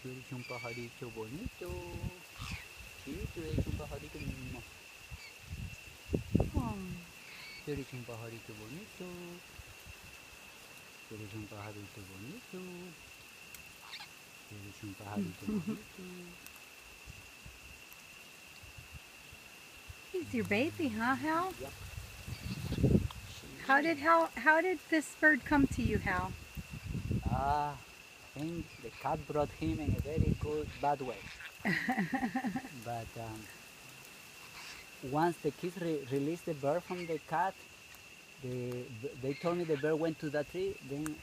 Tú eres un pajarito bonito. Sí, tú eres un pajarito mismo. Oh. Tú eres un pajarito bonito. Tú eres un pajarito bonito. Tú eres un pajarito bonito. He's your baby, huh, Hal? Yep. How did this bird come to you, Hal? I think the cat brought him in a very good, bad way. But once the kids released the bird from the cat, they told me the bird went to that tree. Then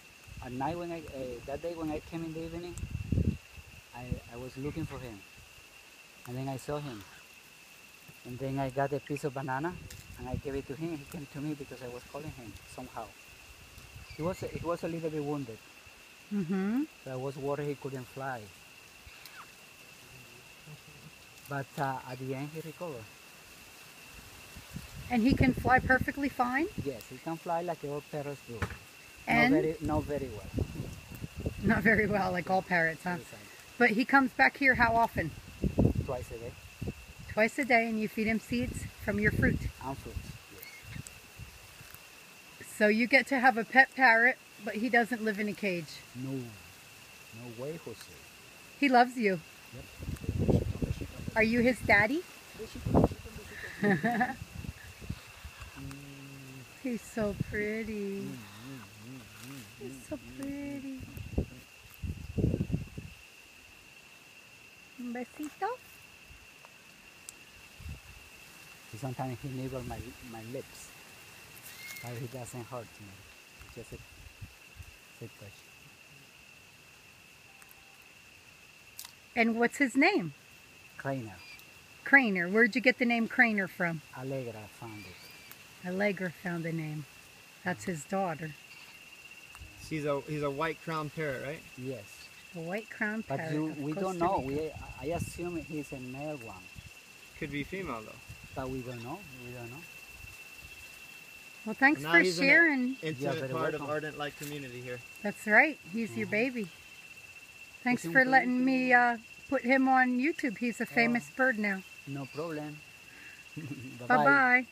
at night when that day when I came in the evening, I was looking for him, and then I saw him, and then I got a piece of banana and I gave it to him. He came to me because I was calling him somehow. He was a little bit wounded, so I was worried he couldn't fly. But at the end he recovered. And he can fly perfectly fine? Yes, he can fly like all parrots do. And Not very well. not very well, like all parrots, huh? Exactly. But he comes back here how often? Twice a day. Twice a day, and you feed him seeds from your fruit. And fruits, yes. So you get to have a pet parrot, but he doesn't live in a cage. No way, Jose. He loves you. Yep. Are you his daddy? He's so pretty. He's so pretty. Un besito. Sometimes he nibbles my lips, but he doesn't hurt me. Just a touch. And what's his name? Craner. Craner. Where'd you get the name Craner from? Allegra found it. Allegra found the name. That's his daughter. He's a white crowned parrot, right? Yes. A white crowned parrot. But we don't know. I assume he's a male one. Could be female though. But we don't know. We don't know. Well, thanks Now for he's sharing. An intimate very part welcome. of Ardent like community here. That's right. He's your baby. Thanks He's for un letting me put him on YouTube. He's a famous bird now. No problem. Bye-bye.